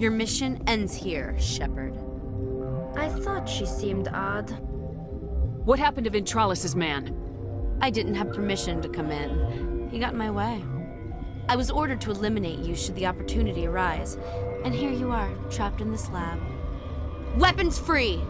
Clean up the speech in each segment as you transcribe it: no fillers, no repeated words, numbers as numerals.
Your mission ends here, Shepard. I thought she seemed odd. What happened to Ventralis's man? I didn't have permission to come in. He got in my way. I was ordered to eliminate you should the opportunity arise. And here you are, trapped in this lab. Weapons free!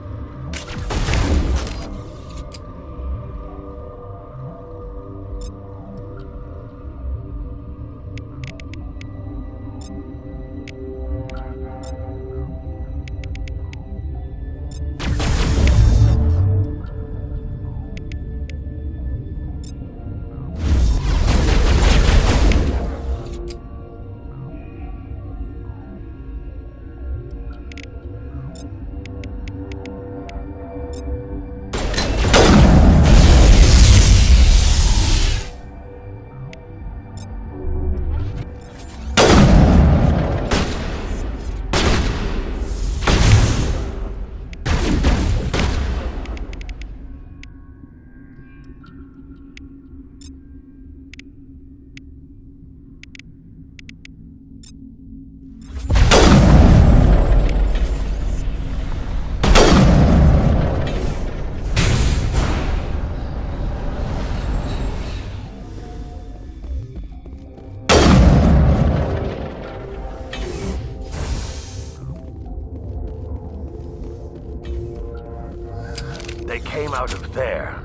They came out of there.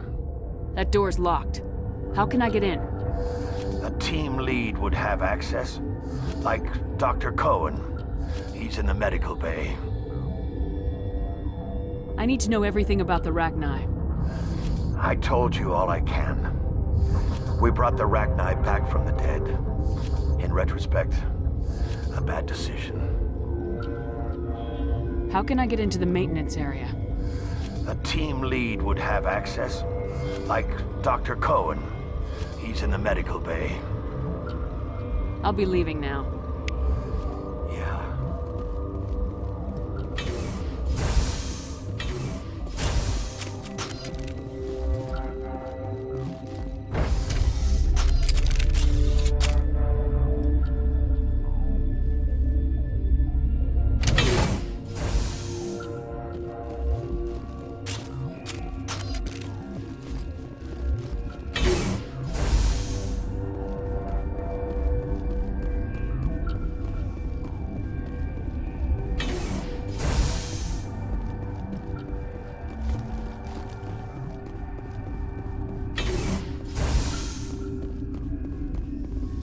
That door's locked. How can I get in? A team lead would have access. Like Dr. Cohen. He's in the medical bay. I need to know everything about the Rachni. I told you all I can. We brought the Rachni back from the dead. In retrospect, a bad decision. How can I get into the maintenance area? A team lead would have access. Like Dr. Cohen. He's in the medical bay. I'll be leaving now. Yeah.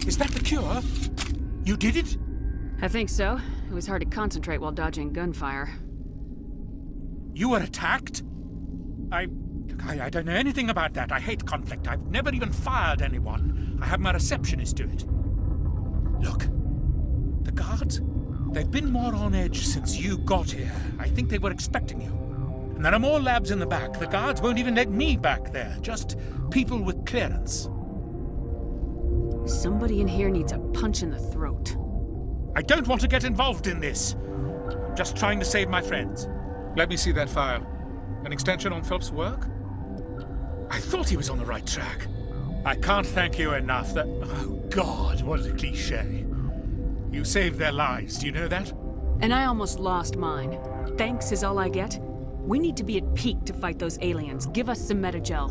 Is that the cure? You did it? I think so. It was hard to concentrate while dodging gunfire. You were attacked? I don't know anything about that. I hate conflict. I've never even fired anyone. I have my receptionist do it. Look, the guards, they've been more on edge since you got here. I think they were expecting you. And there are more labs in the back. The guards won't even let me back there. Just people with clearance. Somebody in here needs a punch in the throat. I don't want to get involved in this. I'm just trying to save my friends. Let me see that file. An extension on Phelps' work? I thought he was on the right track. I can't thank you enough that... Oh, God, what a cliché. You saved their lives, do you know that? And I almost lost mine. Thanks is all I get. We need to be at peak to fight those aliens. Give us some Metagel.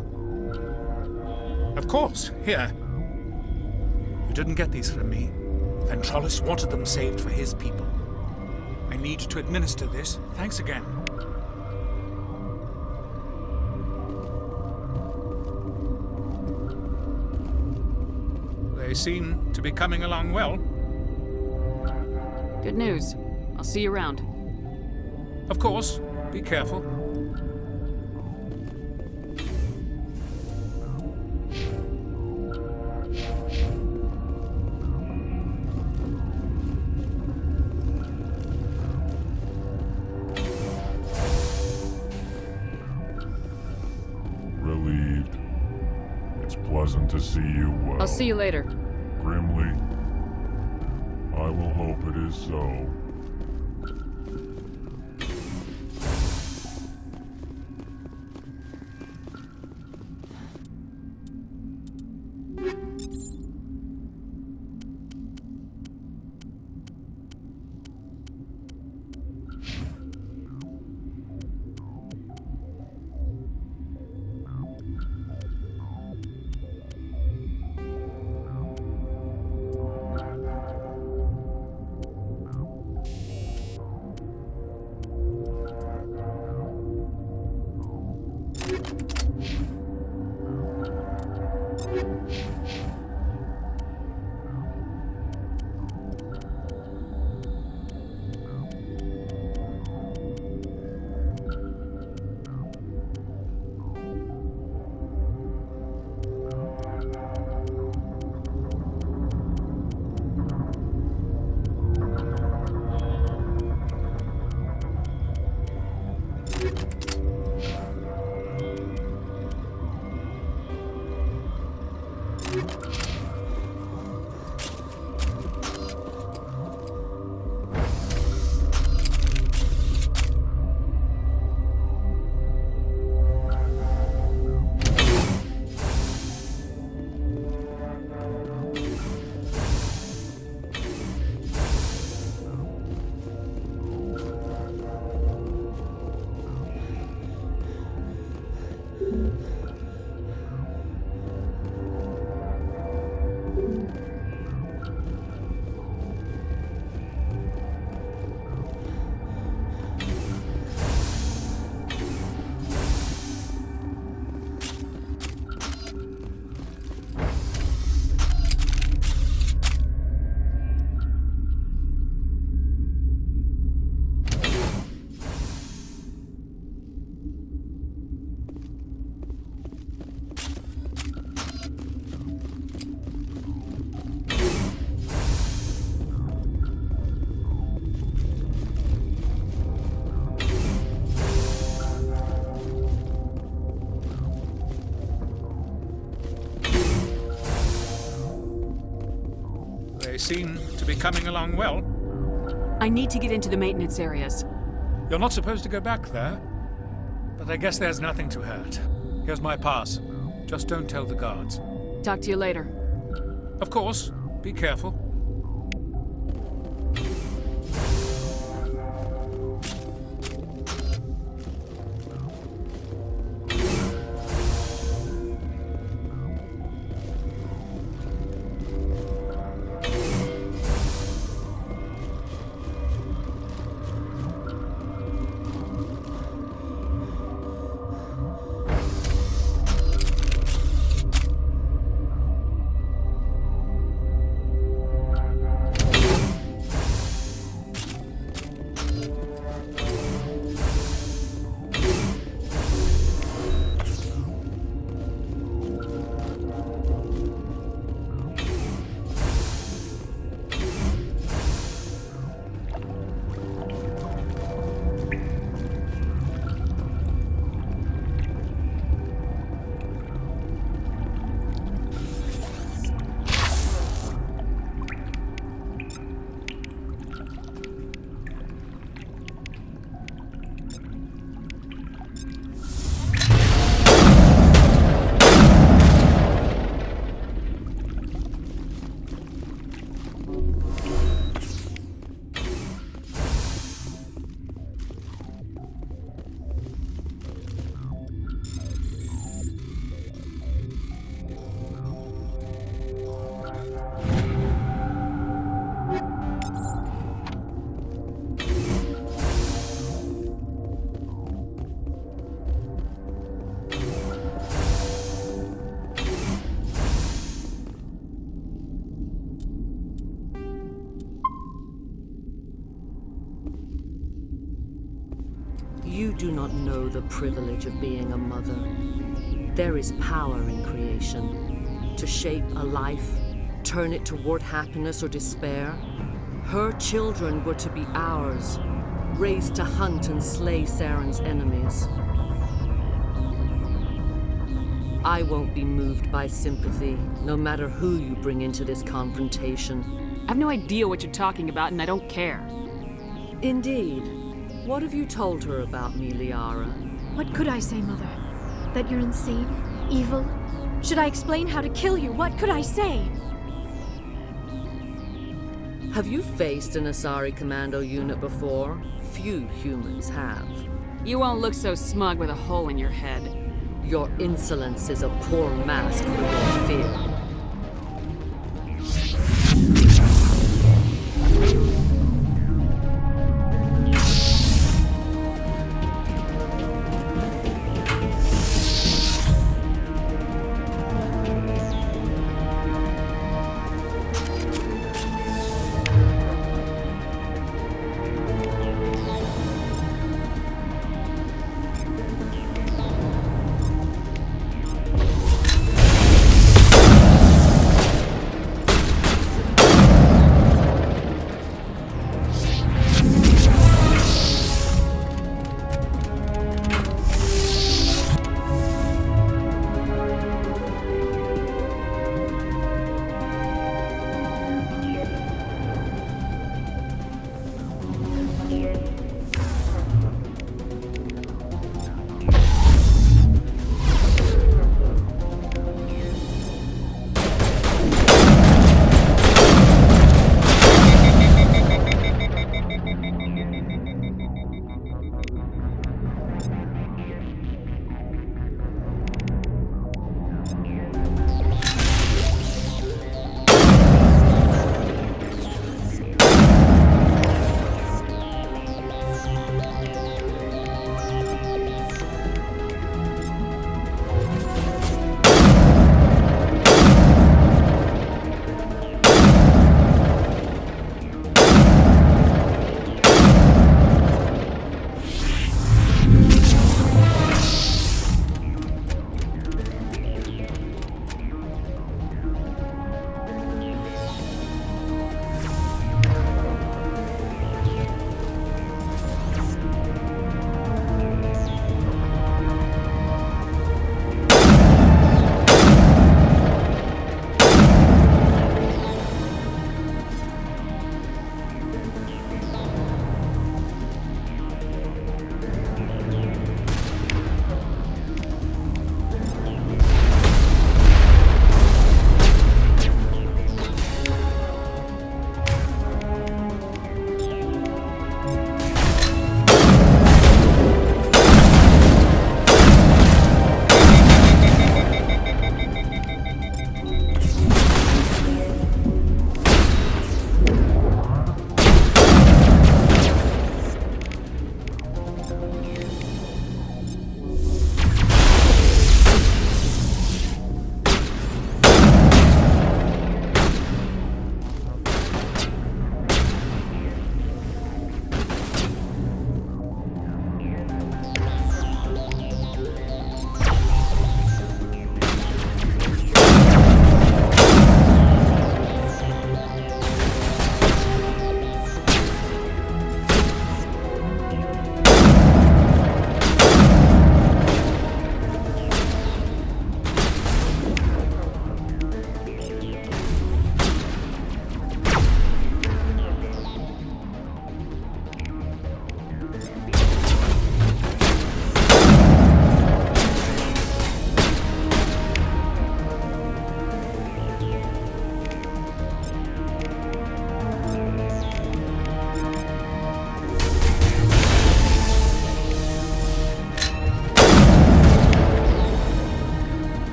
Of course. Here. You didn't get these from me. Ventralis wanted them saved for his people. I need to administer this. Thanks again. They seem to be coming along well. Good news. I'll see you around. Of course. Be careful. Relieved. It's pleasant to see you well. I'll see you later. Grimly. I will hope it is so. seem to be coming along well. I need to get into the maintenance areas. You're not supposed to go back there, but I guess there's nothing to hurt. Here's my pass. Just don't tell the guards. Talk to you later. Of course, be careful. You do not know the privilege of being a mother. There is power in creation. To shape a life, turn it toward happiness or despair. Her children were to be ours, raised to hunt and slay Saren's enemies. I won't be moved by sympathy, no matter who you bring into this confrontation. I have no idea what you're talking about, and I don't care. Indeed. What have you told her about me, Liara? What could I say, Mother? That you're insane? Evil? Should I explain how to kill you? What could I say? Have you faced an Asari commando unit before? Few humans have. You won't look so smug with a hole in your head. Your insolence is a poor mask for your fear.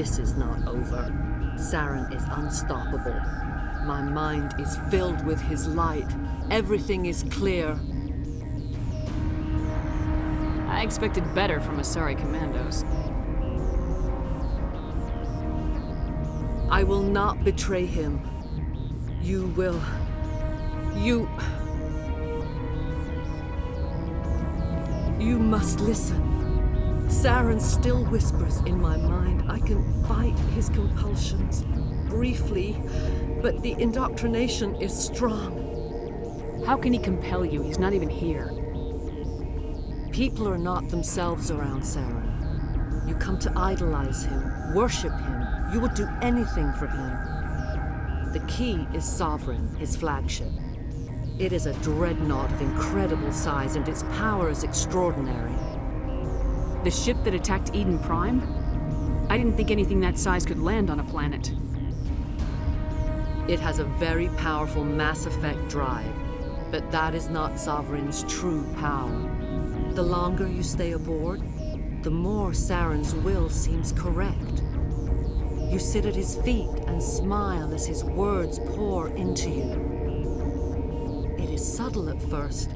This is not over. Saren is unstoppable. My mind is filled with his light. Everything is clear. I expected better from Asari commandos. I will not betray him. You will. You must listen. Saren still whispers in my mind. I can fight his compulsions. Briefly, but the indoctrination is strong. How can he compel you? He's not even here. People are not themselves around Saren. You come to idolize him, worship him. You would do anything for him. The key is Sovereign, his flagship. It is a dreadnought of incredible size, and its power is extraordinary. The ship that attacked Eden Prime? I didn't think anything that size could land on a planet. It has a very powerful Mass Effect drive, but that is not Sovereign's true power. The longer you stay aboard, the more Saren's will seems correct. You sit at his feet and smile as his words pour into you. It is subtle at first.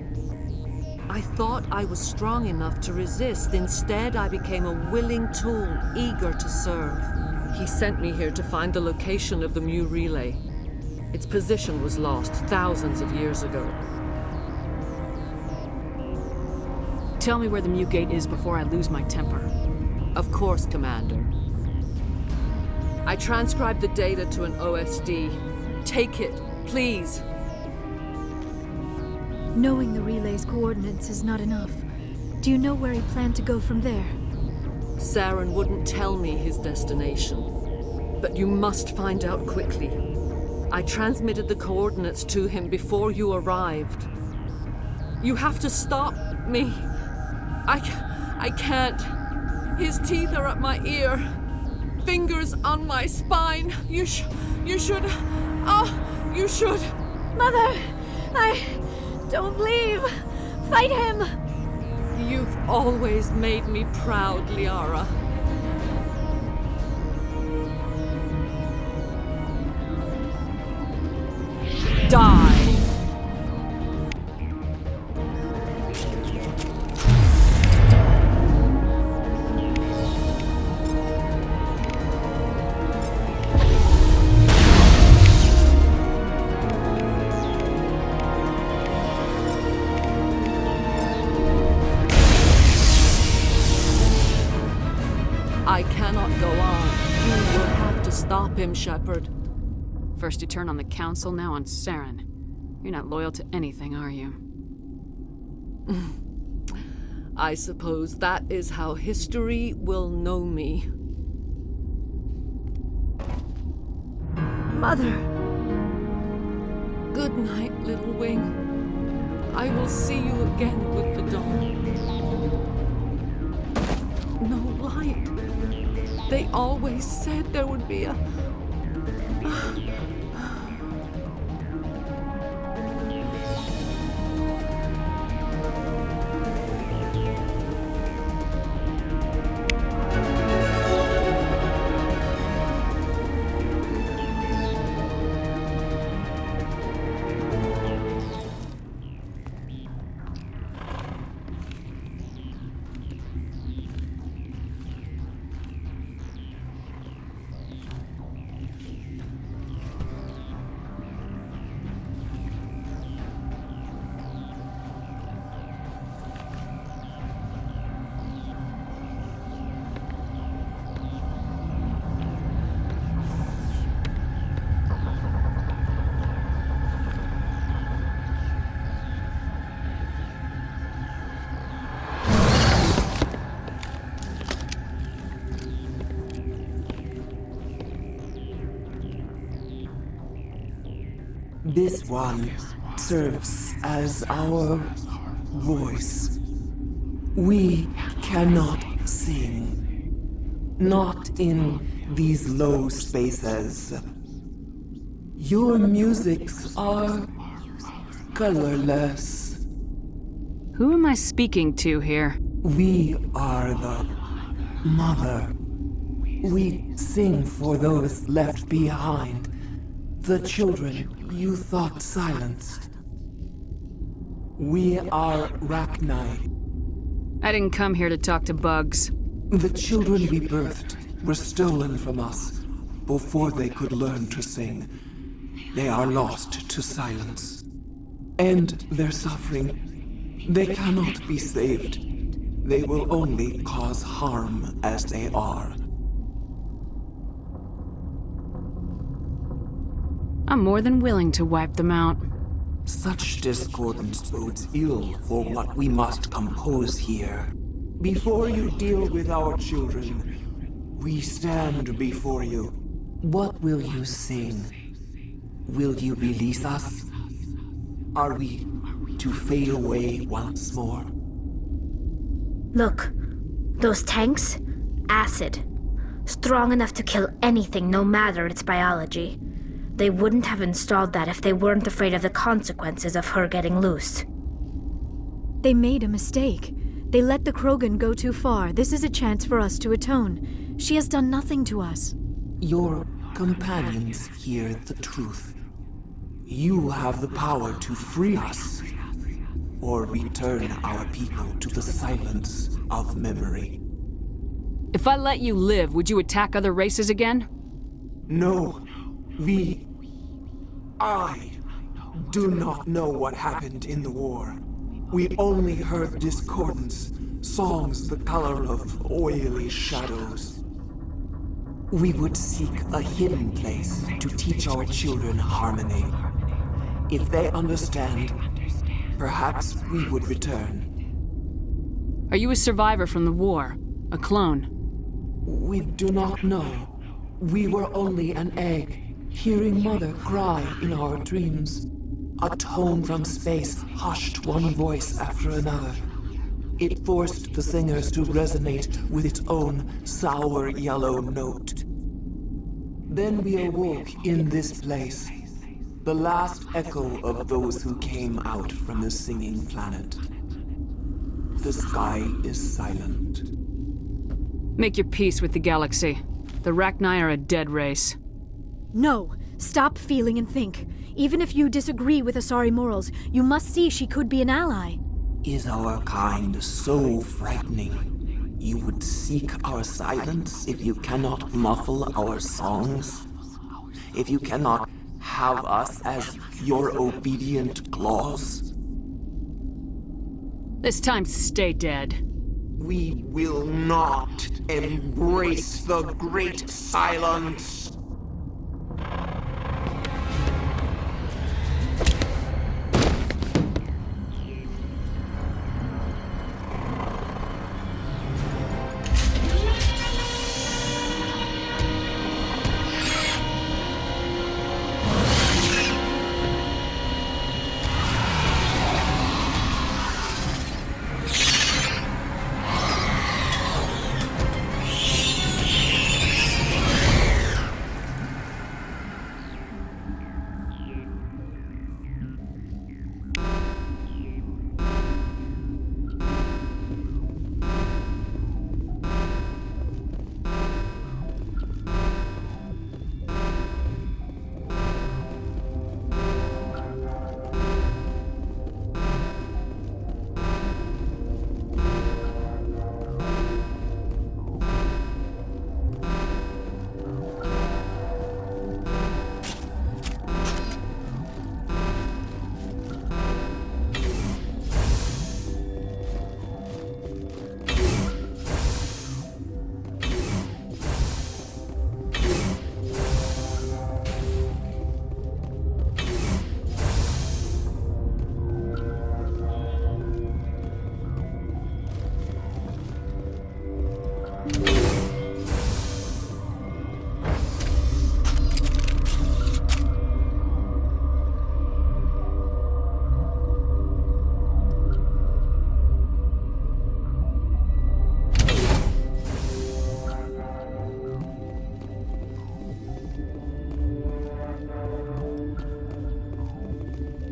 I thought I was strong enough to resist. Instead, I became a willing tool, eager to serve. He sent me here to find the location of the Mu relay. Its position was lost thousands of years ago. Tell me where the Mu Gate is before I lose my temper. Of course, Commander. I transcribed the data to an OSD. Take it, please. Knowing the relay's coordinates is not enough. Do you know where he planned to go from there? Saren wouldn't tell me his destination. But you must find out quickly. I transmitted the coordinates to him before you arrived. You have to stop me. I can't. His teeth are at my ear. Fingers on my spine. You should. Oh, you should. Mother! Don't leave! Fight him! You've always made me proud, Liara. Die! I cannot go on. You will have to stop him, Shepard. First you turn on the Council, now on Saren. You're not loyal to anything, are you? I suppose that is how history will know me. Mother! Good night, little wing. I will see you again with the dawn. No light. They always said there would be a... This one serves as our voice. We cannot sing. Not in these low spaces. Your musics are colorless. Who am I speaking to here? We are the Mother. We sing for those left behind. The children you thought silenced. We are Rachni. I didn't come here to talk to bugs. The children we birthed were stolen from us before they could learn to sing. They are lost to silence. And their suffering, they cannot be saved. They will only cause harm as they are. I'm more than willing to wipe them out. Such discordance bodes ill for what we must compose here. Before you deal with our children, we stand before you. What will you sing? Will you release us? Are we to fade away once more? Look, those tanks? Acid. Strong enough to kill anything, no matter its biology. They wouldn't have installed that if they weren't afraid of the consequences of her getting loose. They made a mistake. They let the Krogan go too far. This is a chance for us to atone. She has done nothing to us. Your companions hear the truth. You have the power to free us, or return our people to the silence of memory. If I let you live, would you attack other races again? No. I do not know what happened in the war. We only heard discordance, songs the color of oily shadows. We would seek a hidden place to teach our children harmony. If they understand, perhaps we would return. Are you a survivor from the war? A clone? We do not know. We were only an egg, hearing Mother cry in our dreams. A tone from space hushed one voice after another. It forced the singers to resonate with its own sour yellow note. Then we awoke in this place, the last echo of those who came out from the singing planet. The sky is silent. Make your peace with the galaxy. The Rachni are a dead race. No! Stop feeling and think. Even if you disagree with Asari morals, you must see she could be an ally. Is our kind so frightening? You would seek our silence if you cannot muffle our songs? If you cannot have us as your obedient claws? This time, stay dead. We will not embrace the great silence.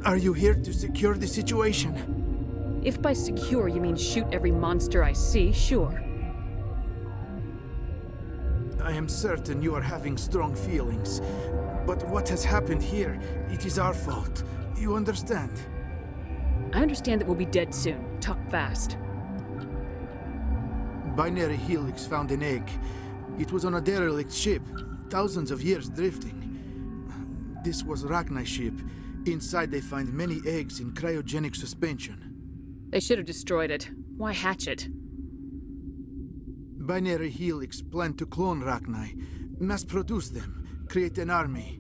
Are you here to secure the situation? If by secure you mean shoot every monster I see, sure. I am certain you are having strong feelings. But what has happened here, it is our fault. You understand? I understand that we'll be dead soon. Talk fast. Binary Helix found an egg. It was on a derelict ship, thousands of years drifting. This was Rachni's ship. Inside they find many eggs in cryogenic suspension. They should have destroyed it. Why hatch it? Binary Helix planned to clone Rachni, mass-produce them, create an army.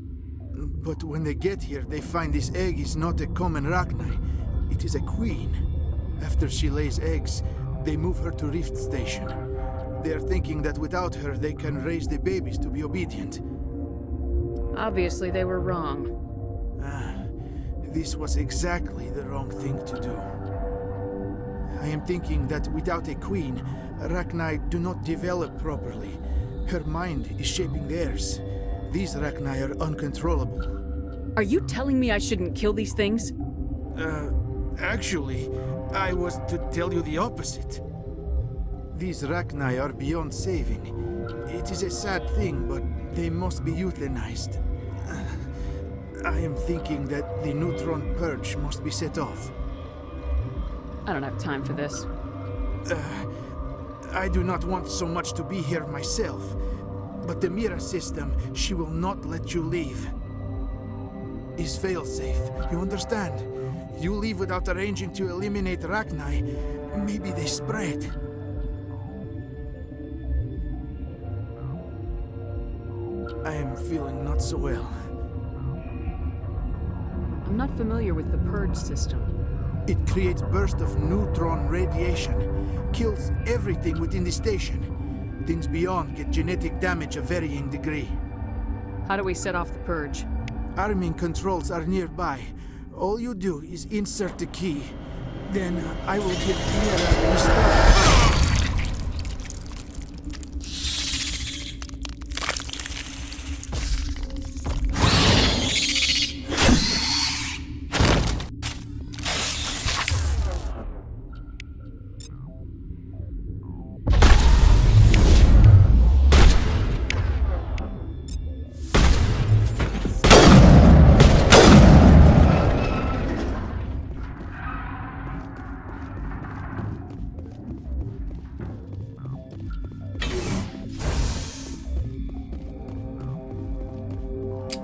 But when they get here, they find this egg is not a common Rachni. It is a queen. After she lays eggs, they move her to Rift Station. They are thinking that without her, they can raise the babies to be obedient. Obviously, they were wrong. This was exactly the wrong thing to do. I am thinking that without a queen, Rachni do not develop properly. Her mind is shaping theirs. These Rachni are uncontrollable. Are you telling me I shouldn't kill these things? Actually, I was to tell you the opposite. These Rachni are beyond saving. It is a sad thing, but they must be euthanized. I am thinking that the neutron purge must be set off. I don't have time for this. I do not want so much to be here myself, but the Mira system, she will not let you leave. Is fail-safe, you understand? You leave without arranging to eliminate Rachni, maybe they spread. I am feeling not so well. I'm not familiar with the purge system. It creates bursts of neutron radiation, kills everything within the station. Things beyond get genetic damage of varying degree. How do we set off the purge? Arming controls are nearby. All you do is insert the key. Then I will give Mira the start.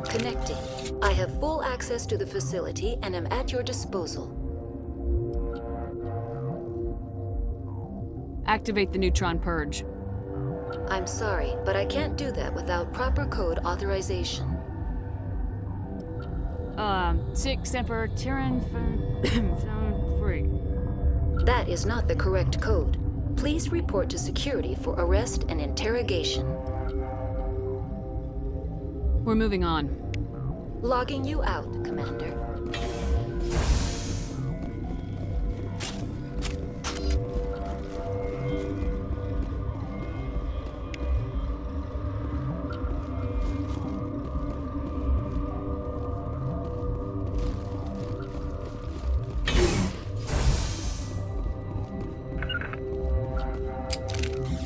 Connecting. I have full access to the facility and am at your disposal. Activate the neutron purge. I'm sorry, but I can't do that without proper code authorization. 6 Emperor Tyrann 3. That is not the correct code. Please report to security for arrest and interrogation. We're moving on. Logging you out, Commander.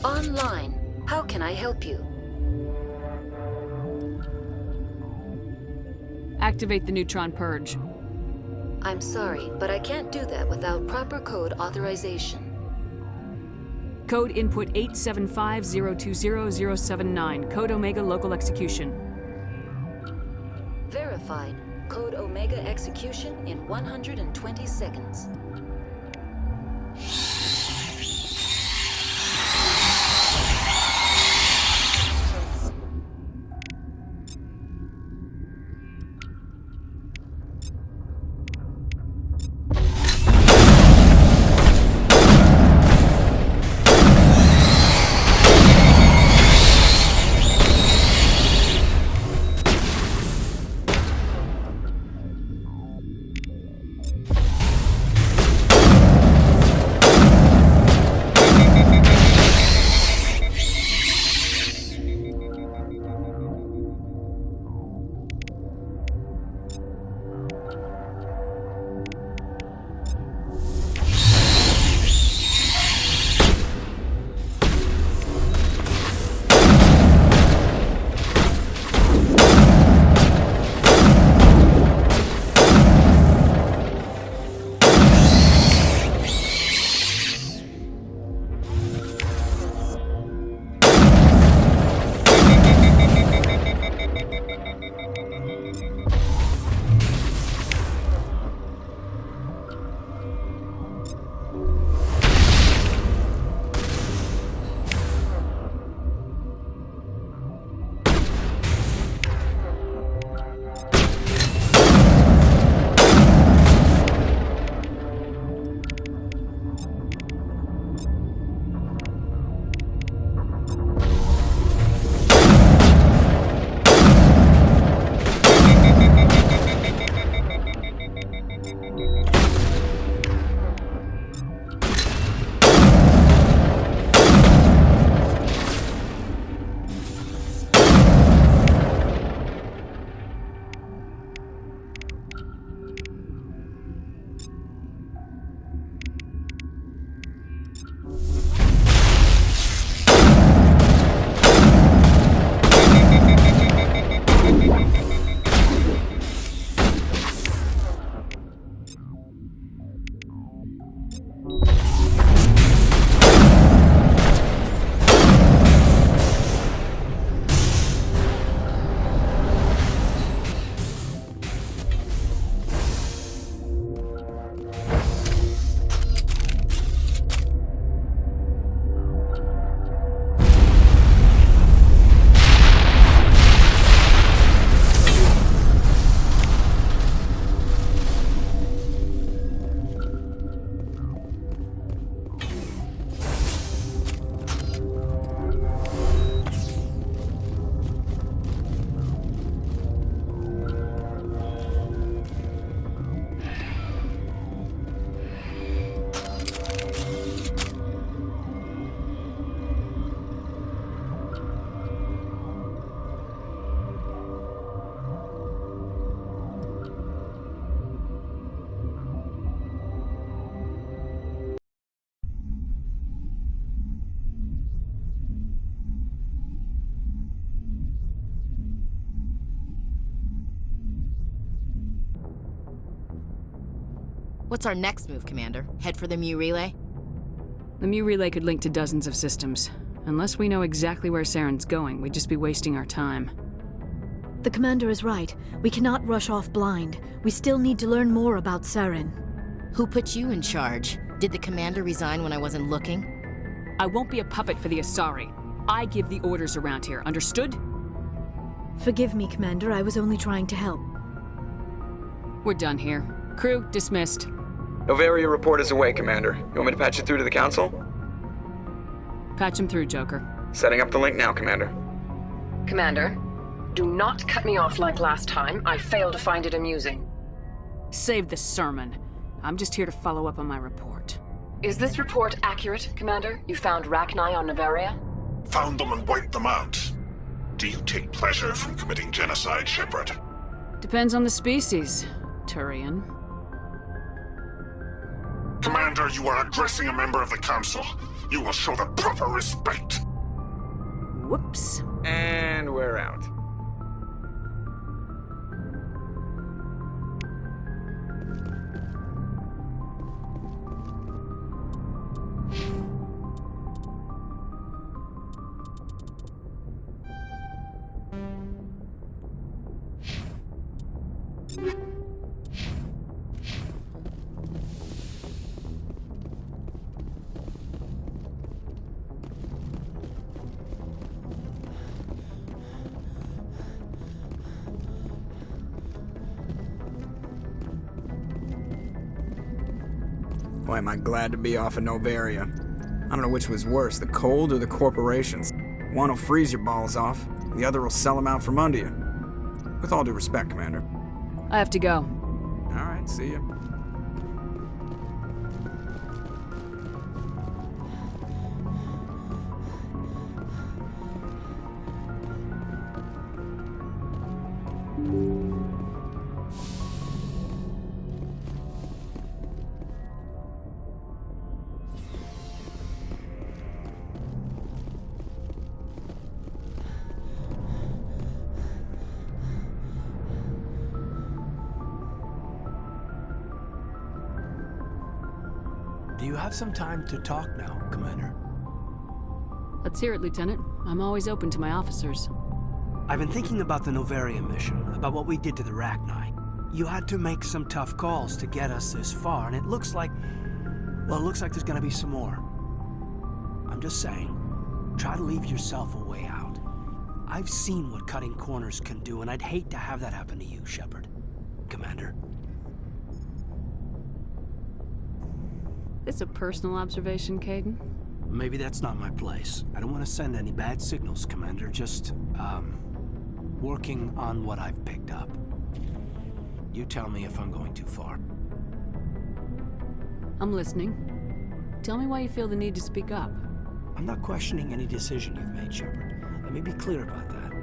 Online. How can I help you? Activate the neutron purge. I'm sorry, but I can't do that without proper code authorization. Code input 875020079. Code Omega local execution. Verified. Code Omega execution in 120 seconds. What's our next move, Commander? Head for the ME relay? The ME relay could link to dozens of systems. Unless we know exactly where Saren's going, we'd just be wasting our time. The commander is right. We cannot rush off blind. We still need to learn more about Saren. Who put you in charge? Did the commander resign when I wasn't looking? I won't be a puppet for the Asari. I give the orders around here, understood? Forgive me, Commander. I was only trying to help. We're done here. Crew, dismissed. Noveria report is away, Commander. You want me to patch it through to the Council? Patch him through, Joker. Setting up the link now, Commander. Commander, do not cut me off like last time. I fail to find it amusing. Save the sermon. I'm just here to follow up on my report. Is this report accurate, Commander? You found Rachni on Noveria? Found them and wiped them out. Do you take pleasure from committing genocide, Shepard? Depends on the species, Turian. Commander, you are aggressing a member of the Council. You will show the proper respect. Whoops. And we're out. Boy, am I glad to be off of Noveria. I don't know which was worse, the cold or the corporations. One will freeze your balls off, the other will sell them out from under you. With all due respect, Commander. I have to go. All right, see ya. Do you have some time to talk now, Commander? Let's hear it, Lieutenant. I'm always open to my officers. I've been thinking about the Noveria mission, about what we did to the Rachni. You had to make some tough calls to get us this far, and it looks like... well, it looks like there's gonna be some more. I'm just saying, try to leave yourself a way out. I've seen what cutting corners can do, and I'd hate to have that happen to you, Shepard. Commander. This a personal observation, Caden? Maybe that's not my place. I don't want to send any bad signals, Commander. Just, working on what I've picked up. You tell me if I'm going too far. I'm listening. Tell me why you feel the need to speak up. I'm not questioning any decision you've made, Shepard. Let me be clear about that.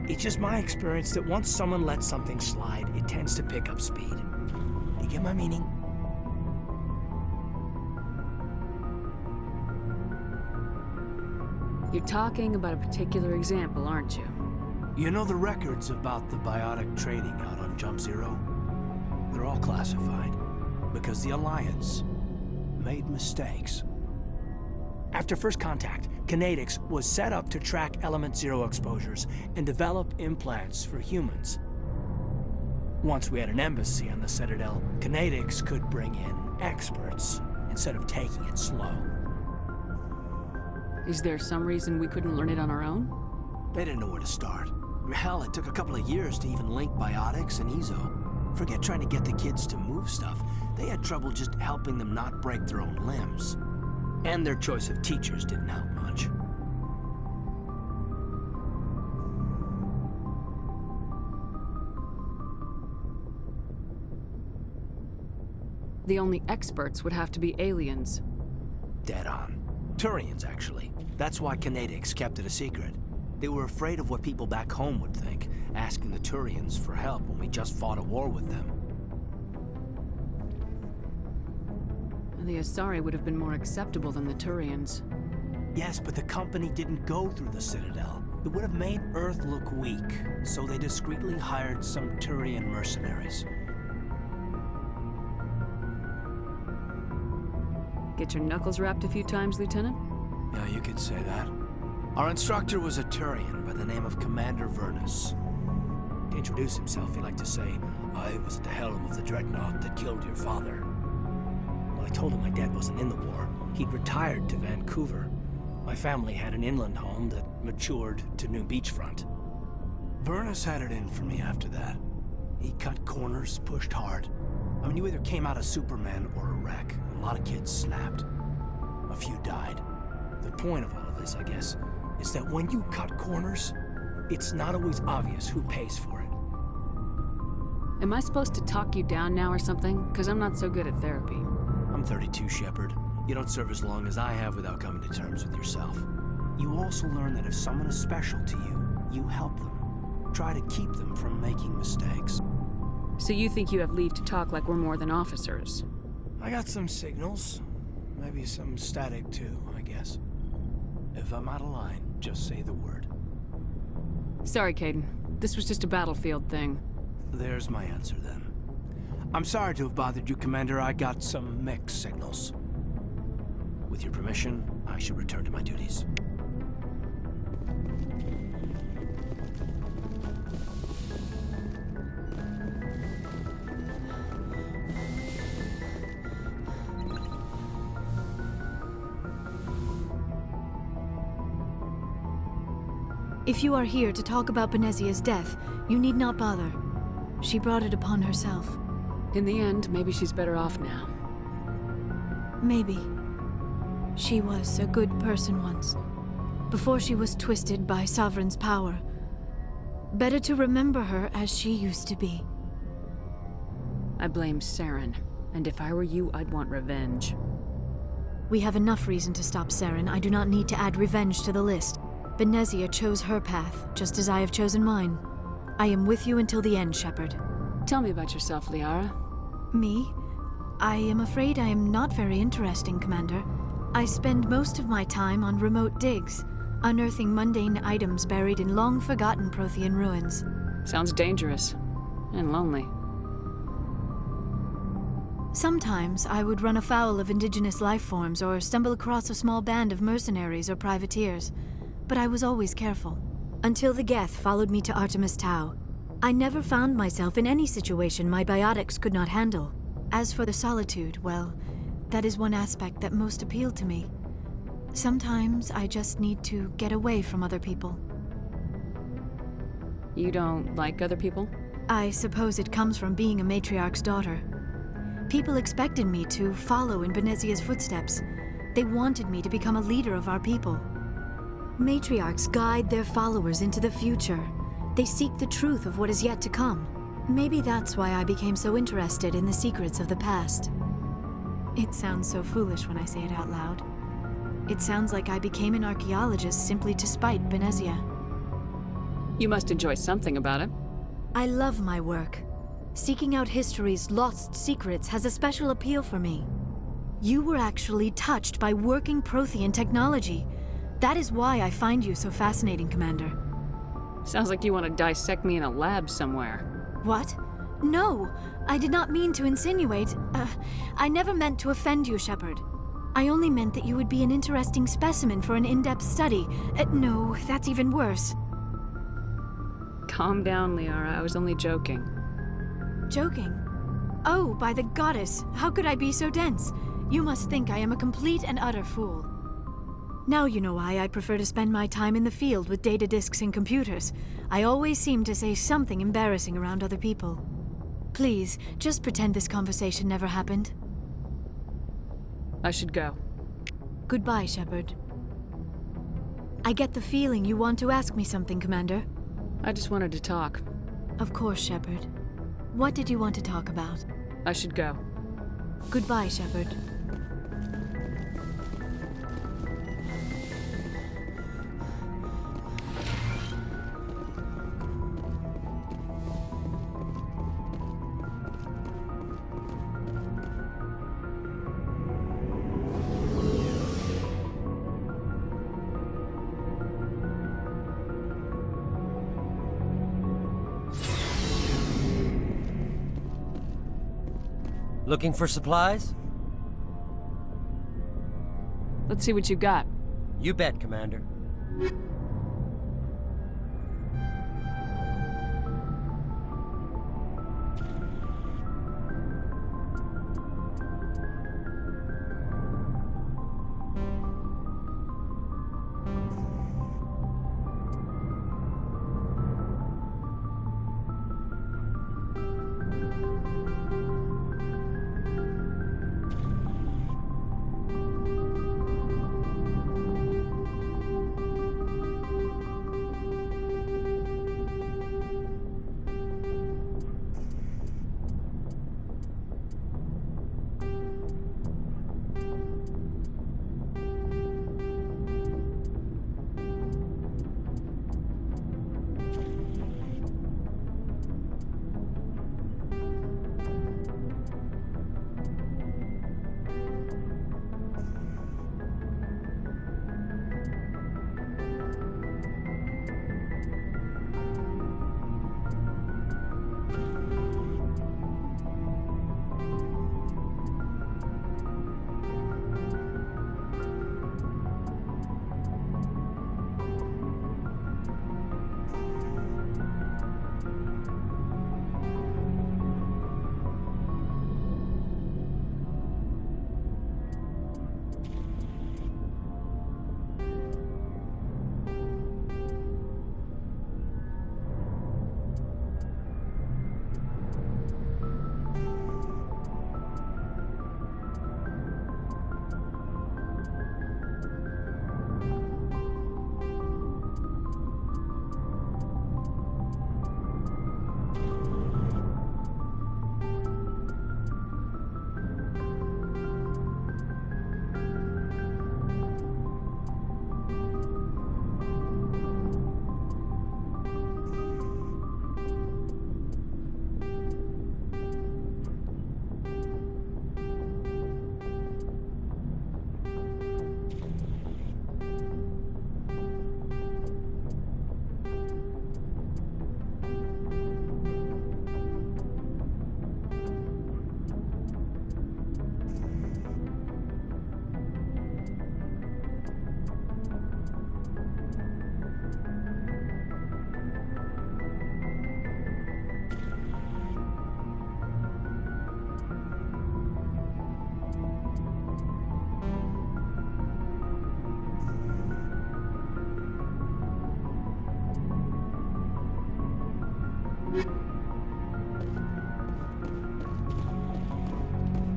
It's just my experience that once someone lets something slide, it tends to pick up speed. You get my meaning? You're talking about a particular example, aren't you? You know the records about the biotic trading out on Jump Zero? They're all classified, because the Alliance made mistakes. After first contact, Kinetics was set up to track Element Zero exposures and develop implants for humans. Once we had an embassy on the Citadel, Kinetics could bring in experts instead of taking it slow. Is there some reason we couldn't learn it on our own? They didn't know where to start. Hell, it took a couple of years to even link biotics and EZO. Forget trying to get the kids to move stuff. They had trouble just helping them not break their own limbs. And their choice of teachers didn't help much. The only experts would have to be aliens. Dead on. Turians, actually. That's why Kinetics kept it a secret. They were afraid of what people back home would think, asking the Turians for help when we just fought a war with them. The Asari would have been more acceptable than the Turians. Yes, but the company didn't go through the Citadel. It would have made Earth look weak, so they discreetly hired some Turian mercenaries. Get your knuckles rapped a few times, Lieutenant? Yeah, you could say that. Our instructor was a Turian by the name of Commander Vernus. To introduce himself, he liked to say, "I was at the helm of the dreadnought that killed your father." Well, I told him my dad wasn't in the war. He'd retired to Vancouver. My family had an inland home that matured to new beachfront. Vernus had it in for me after that. He cut corners, pushed hard. I mean, you either came out a Superman or a wreck. A lot of kids snapped. A few died. The point of all of this, I guess, is that when you cut corners, it's not always obvious who pays for it. Am I supposed to talk you down now or something? Because I'm not so good at therapy. I'm 32, Shepard. You don't serve as long as I have without coming to terms with yourself. You also learn that if someone is special to you, you help them. Try to keep them from making mistakes. So you think you have leave to talk like we're more than officers? I got some signals. Maybe some static too, I guess. If I'm out of line, just say the word. Sorry, Caden. This was just a battlefield thing. There's my answer then. I'm sorry to have bothered you, Commander. I got some mixed signals. With your permission, I should return to my duties. If you are here to talk about Benezia's death, you need not bother. She brought it upon herself. In the end, maybe she's better off now. Maybe. She was a good person once, before she was twisted by Sovereign's power. Better to remember her as she used to be. I blame Saren, and if I were you, I'd want revenge. We have enough reason to stop Saren. I do not need to add revenge to the list. Benezia chose her path, just as I have chosen mine. I am with you until the end, Shepard. Tell me about yourself, Liara. Me? I am afraid I am not very interesting, Commander. I spend most of my time on remote digs, unearthing mundane items buried in long-forgotten Prothean ruins. Sounds dangerous. And lonely. Sometimes I would run afoul of indigenous life forms or stumble across a small band of mercenaries or privateers. But I was always careful. Until the Geth followed me to Artemis Tau. I never found myself in any situation my biotics could not handle. As for the solitude, well, that is one aspect that most appealed to me. Sometimes I just need to get away from other people. You don't like other people? I suppose it comes from being a matriarch's daughter. People expected me to follow in Benezia's footsteps. They wanted me to become a leader of our people. Matriarchs guide their followers into the future. They seek the truth of what is yet to come. Maybe that's why I became so interested in the secrets of the past. It sounds so foolish when I say it out loud. It sounds like I became an archaeologist simply to spite Benezia. You must enjoy something about it. I love my work. Seeking out history's lost secrets has a special appeal for me. You were actually touched by working Prothean technology. That is why I find you so fascinating, Commander. Sounds like you want to dissect me in a lab somewhere. What? No, I did not mean to insinuate. I never meant to offend you, Shepard. I only meant that you would be an interesting specimen for an in-depth study. No, that's even worse. Calm down, Liara. I was only joking. Joking? Oh, by the goddess, how could I be so dense? You must think I am a complete and utter fool. Now you know why I prefer to spend my time in the field with data disks and computers. I always seem to say something embarrassing around other people. Please, just pretend this conversation never happened. I should go. Goodbye, Shepard. I get the feeling you want to ask me something, Commander. I just wanted to talk. Of course, Shepard. What did you want to talk about? I should go. Goodbye, Shepard. Looking for supplies? Let's see what you got. You bet, Commander.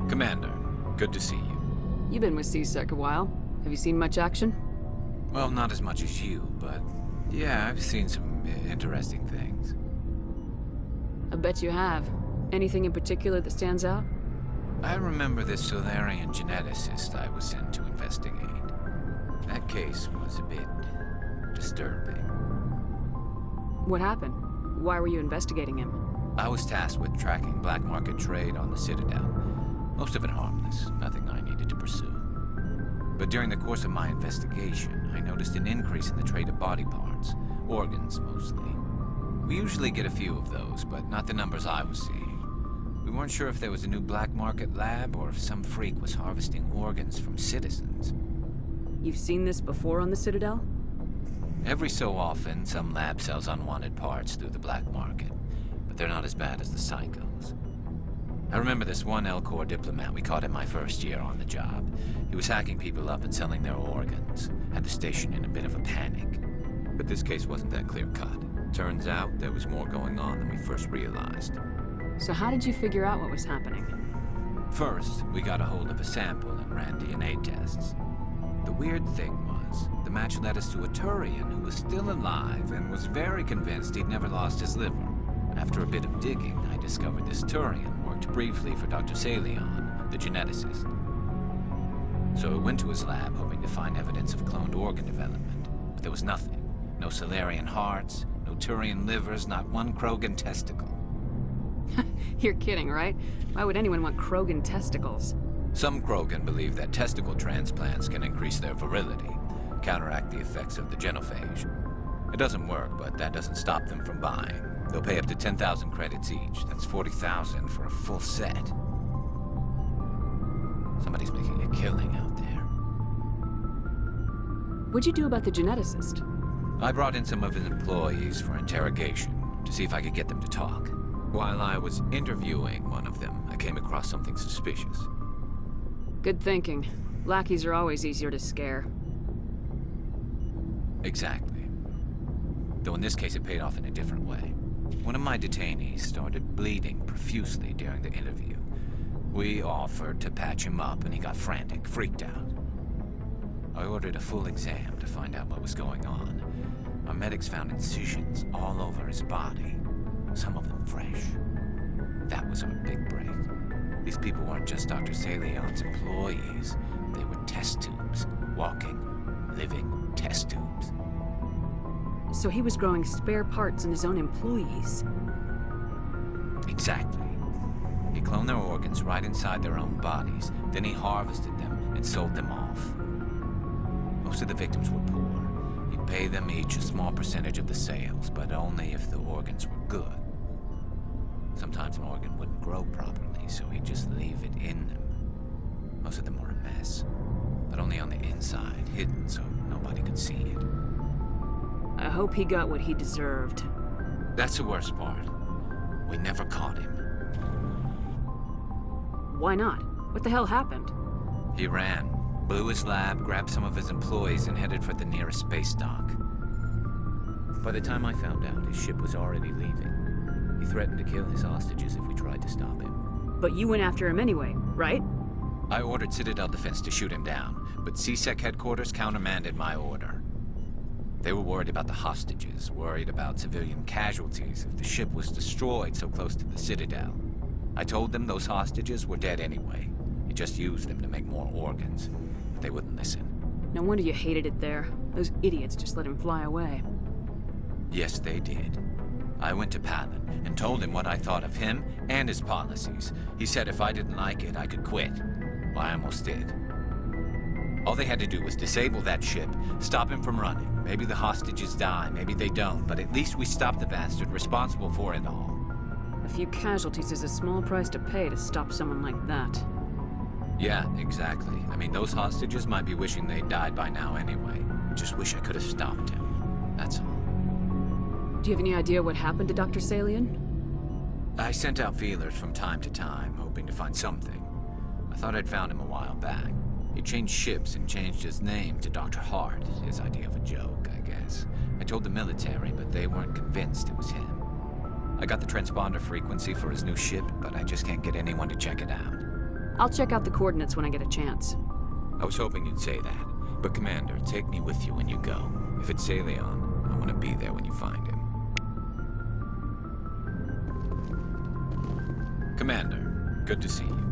Commander, good to see you. You've been with C-Sec a while. Have you seen much action? Well, not as much as you, but yeah, I've seen some interesting things. I bet you have. Anything in particular that stands out? I remember this Solarian geneticist I was sent to investigate. That case was a bit disturbing. What happened? Why were you investigating him? I was tasked with tracking black market trade on the Citadel. Most of it harmless, nothing I needed to pursue. But during the course of my investigation, I noticed an increase in the trade of body parts, organs mostly. We usually get a few of those, but not the numbers I was seeing. We weren't sure if there was a new black market lab or if some freak was harvesting organs from citizens. You've seen this before on the Citadel? Every so often, some lab sells unwanted parts through the black market, but they're not as bad as the psychos. I remember this one L-Corps diplomat we caught in my first year on the job. He was hacking people up and selling their organs. Had the station in a bit of a panic. But this case wasn't that clear-cut. Turns out there was more going on than we first realized. So how did you figure out what was happening? First, we got a hold of a sample and ran DNA tests. The weird thing was, the match led us to a Turian who was still alive and was very convinced he'd never lost his liver. After a bit of digging, I discovered this Turian worked briefly for Dr. Salion, the geneticist. So I went to his lab hoping to find evidence of cloned organ development, but there was nothing. No Salarian hearts, no Turian livers, not one Krogan testicle. You're kidding, right? Why would anyone want Krogan testicles? Some Krogan believe that testicle transplants can increase their virility, counteract the effects of the genophage. It doesn't work, but that doesn't stop them from buying. They'll pay up to 10,000 credits each. That's 40,000 for a full set. Somebody's making a killing out there. What'd you do about the geneticist? I brought in some of his employees for interrogation to see if I could get them to talk. While I was interviewing one of them, I came across something suspicious. Good thinking. Lackeys are always easier to scare. Exactly. Though in this case it paid off in a different way. One of my detainees started bleeding profusely during the interview. We offered to patch him up and he got frantic, freaked out. I ordered a full exam to find out what was going on. Our medics found incisions all over his body, some of them fresh. That was our big break. These people weren't just Dr. Salion's employees. They were test tubes. Walking, living test tubes. So he was growing spare parts in his own employees. Exactly. He cloned their organs right inside their own bodies. Then he harvested them and sold them off. Most of the victims were poor. He'd pay them each a small percentage of the sales, but only if the organs were good. Sometimes an organ wouldn't grow properly, so he'd just leave it in them. Most of them were a mess, but only on the inside, hidden so nobody could see it. I hope he got what he deserved. That's the worst part. We never caught him. Why not? What the hell happened? He ran, blew his lab, grabbed some of his employees, and headed for the nearest space dock. By the time I found out, his ship was already leaving. He threatened to kill his hostages if we tried to stop him. But you went after him anyway, right? I ordered Citadel Defense to shoot him down, but CSEC headquarters countermanded my order. They were worried about the hostages, worried about civilian casualties if the ship was destroyed so close to the Citadel. I told them those hostages were dead anyway. He just used them to make more organs. But they wouldn't listen. No wonder you hated it there. Those idiots just let him fly away. Yes, they did. I went to Palin and told him what I thought of him and his policies. He said if I didn't like it, I could quit. Well, I almost did. All they had to do was disable that ship, stop him from running. Maybe the hostages die, maybe they don't, but at least we stopped the bastard responsible for it all. A few casualties is a small price to pay to stop someone like that. Yeah, exactly. I mean, those hostages might be wishing they'd died by now anyway. Just wish I could have stopped him. That's all. Do you have any idea what happened to Dr. Salion? I sent out feelers from time to time, hoping to find something. I thought I'd found him a while back. He changed ships and changed his name to Dr. Hart, his idea of a joke, I guess. I told the military, but they weren't convinced it was him. I got the transponder frequency for his new ship, but I just can't get anyone to check it out. I'll check out the coordinates when I get a chance. I was hoping you'd say that. But Commander, take me with you when you go. If it's Salion, I want to be there when you find him. Commander, good to see you.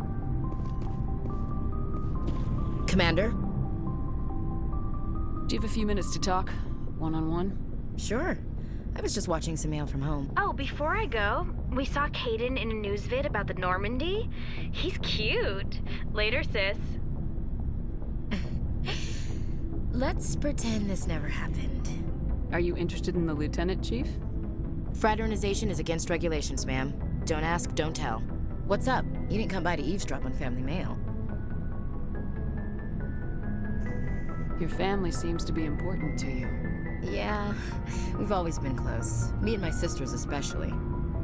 Commander? Do you have a few minutes to talk? One-on-one? Sure. I was just watching some mail from home. Oh, before I go, we saw Caden in a news vid about the Normandy. He's cute. Later, sis. Let's pretend this never happened. Are you interested in the lieutenant, Chief? Fraternization is against regulations, ma'am. Don't ask, don't tell. What's up? You didn't come by to eavesdrop on family mail. Your family seems to be important to you. Yeah, we've always been close. Me and my sisters especially.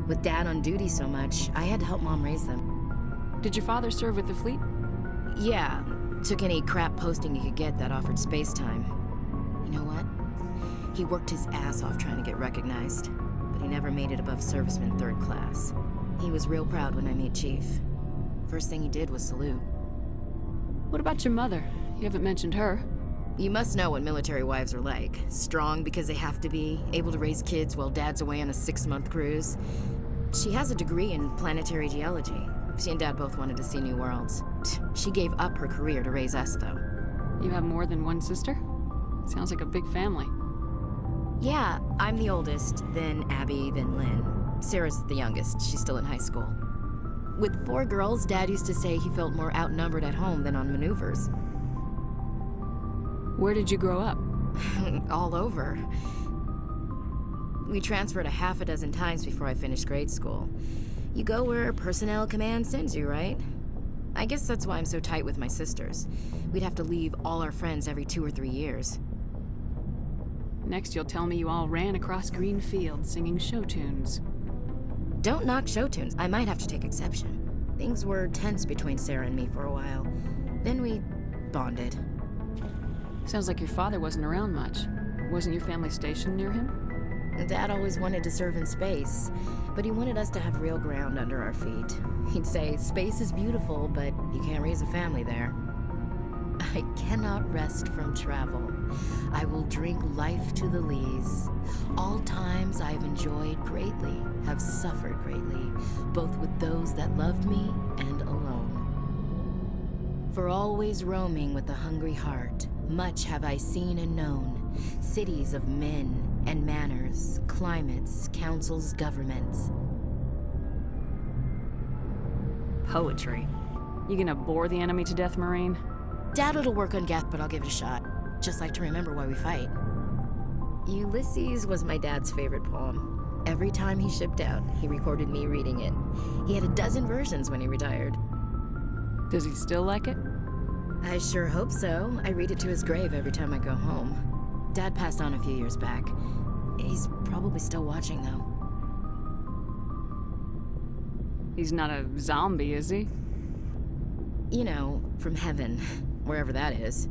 With Dad on duty so much, I had to help Mom raise them. Did your father serve with the fleet? Yeah, took any crap posting he could get that offered space time. You know what? He worked his ass off trying to get recognized, but he never made it above serviceman 3rd class. He was real proud when I made Chief. First thing he did was salute. What about your mother? You haven't mentioned her. You must know what military wives are like. Strong because they have to be, able to raise kids while Dad's away on a 6-month cruise. She has a degree in planetary geology. She and Dad both wanted to see new worlds. She gave up her career to raise us, though. You have more than one sister? Sounds like a big family. Yeah, I'm the oldest, then Abby, then Lynn. Sarah's the youngest. She's still in high school. With 4 girls, Dad used to say he felt more outnumbered at home than on maneuvers. Where did you grow up? All over. We transferred a half a dozen times before I finished grade school. You go where personnel command sends you, right? I guess that's why I'm so tight with my sisters. We'd have to leave all our friends every 2 or 3 years. Next you'll tell me you all ran across green fields singing show tunes. Don't knock show tunes. I might have to take exception. Things were tense between Sarah and me for a while. Then we bonded. Sounds like your father wasn't around much. Wasn't your family stationed near him? Dad always wanted to serve in space, but he wanted us to have real ground under our feet. He'd say, space is beautiful, but you can't raise a family there. I cannot rest from travel. I will drink life to the lees. All times I have enjoyed greatly, have suffered greatly, both with those that loved me and alone. For always roaming with a hungry heart, much have I seen and known, cities of men and manners, climates, councils, governments. Poetry. You gonna bore the enemy to death, Marine? Doubt it'll work on Geth, but I'll give it a shot. Just like to remember why we fight. Ulysses was my dad's favorite poem. Every time he shipped out, he recorded me reading it. He had a dozen versions when he retired. Does he still like it? I sure hope so. I read it to his grave every time I go home. Dad passed on a few years back. He's probably still watching, though. He's not a zombie, is he? You know, from heaven, wherever that is.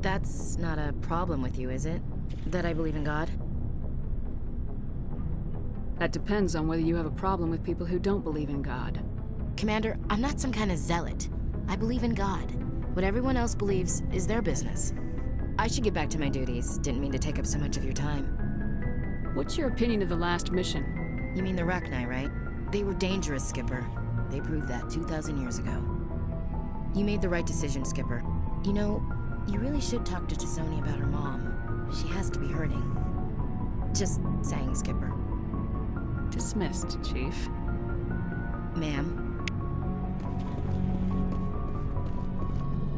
That's not a problem with you, is it? That I believe in God? That depends on whether you have a problem with people who don't believe in God. Commander, I'm not some kind of zealot. I believe in God. What everyone else believes is their business. I should get back to my duties. Didn't mean to take up so much of your time. What's your opinion of the last mission? You mean the Rachni, right? They were dangerous, Skipper. They proved that 2,000 years ago. You made the right decision, Skipper. You know, you really should talk to T'Soni about her mom. She has to be hurting. Just saying, Skipper. Dismissed, Chief. Ma'am.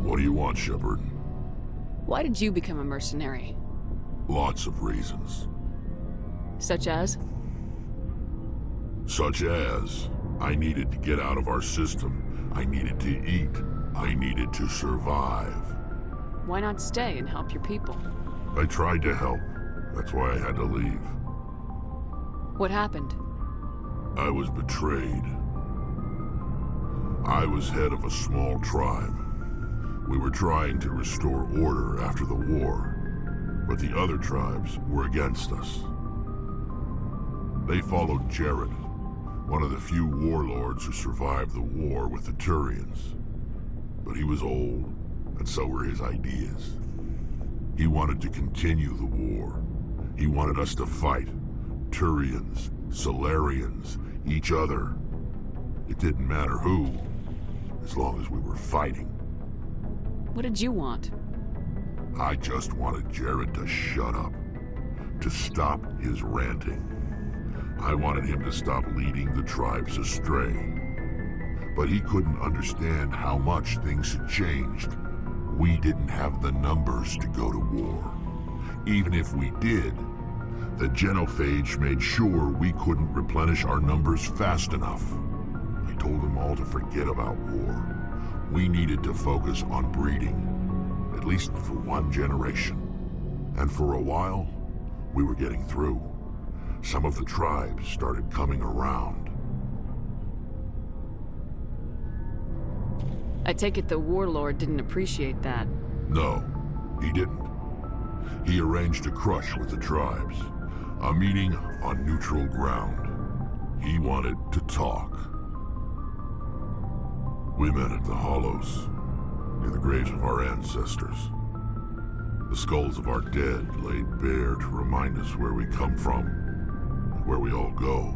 What do you want, Shepard? Why did you become a mercenary? Lots of reasons. Such as? Such as, I needed to get out of our system. I needed to eat. I needed to survive. Why not stay and help your people? I tried to help. That's why I had to leave. What happened? I was betrayed. I was head of a small tribe. We were trying to restore order after the war, but the other tribes were against us. They followed Jared, one of the few warlords who survived the war with the Turians. But he was old, and so were his ideas. He wanted to continue the war. He wanted us to fight. Turians, Solarians, each other. It didn't matter who, as long as we were fighting. What did you want? I just wanted Jared to shut up, to stop his ranting. I wanted him to stop leading the tribes astray. But he couldn't understand how much things had changed. We didn't have the numbers to go to war. Even if we did, the genophage made sure we couldn't replenish our numbers fast enough. I told them all to forget about war. We needed to focus on breeding, at least for one generation. And for a while, we were getting through. Some of the tribes started coming around. I take it the warlord didn't appreciate that. No, he didn't. He arranged a crush with the tribes. A meeting on neutral ground. He wanted to talk. We met at the Hollows, near the graves of our ancestors. The skulls of our dead laid bare to remind us where we come from, and where we all go.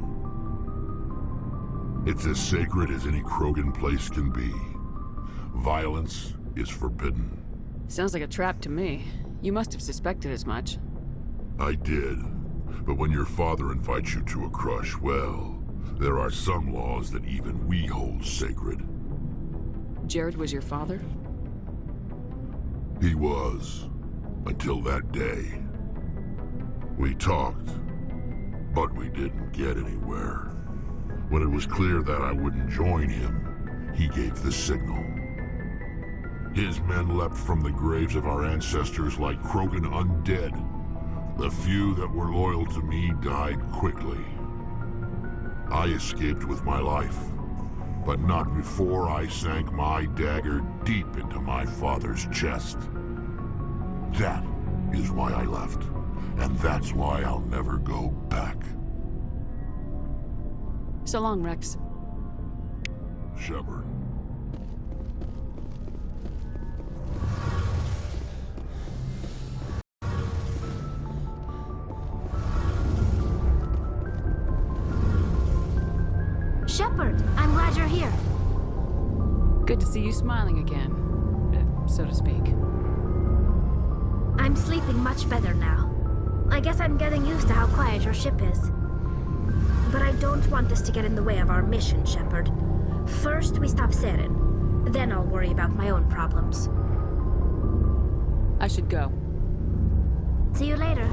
It's as sacred as any Krogan place can be. Violence is forbidden. Sounds like a trap to me. You must have suspected as much. I did. But when your father invites you to a crush, well, there are some laws that even we hold sacred. Jared was your father? He was. Until that day. We talked, but we didn't get anywhere. When it was clear that I wouldn't join him, he gave the signal. His men leapt from the graves of our ancestors like Krogan undead. The few that were loyal to me died quickly. I escaped with my life, but not before I sank my dagger deep into my father's chest. That is why I left, and that's why I'll never go back. So long, Rex. Shepard. Shepard, I'm glad you're here. Good to see you smiling again, so to speak. I'm sleeping much better now. I guess I'm getting used to how quiet your ship is. But I don't want this to get in the way of our mission, Shepard. First, we stop Saren. Then I'll worry about my own problems. I should go. See you later.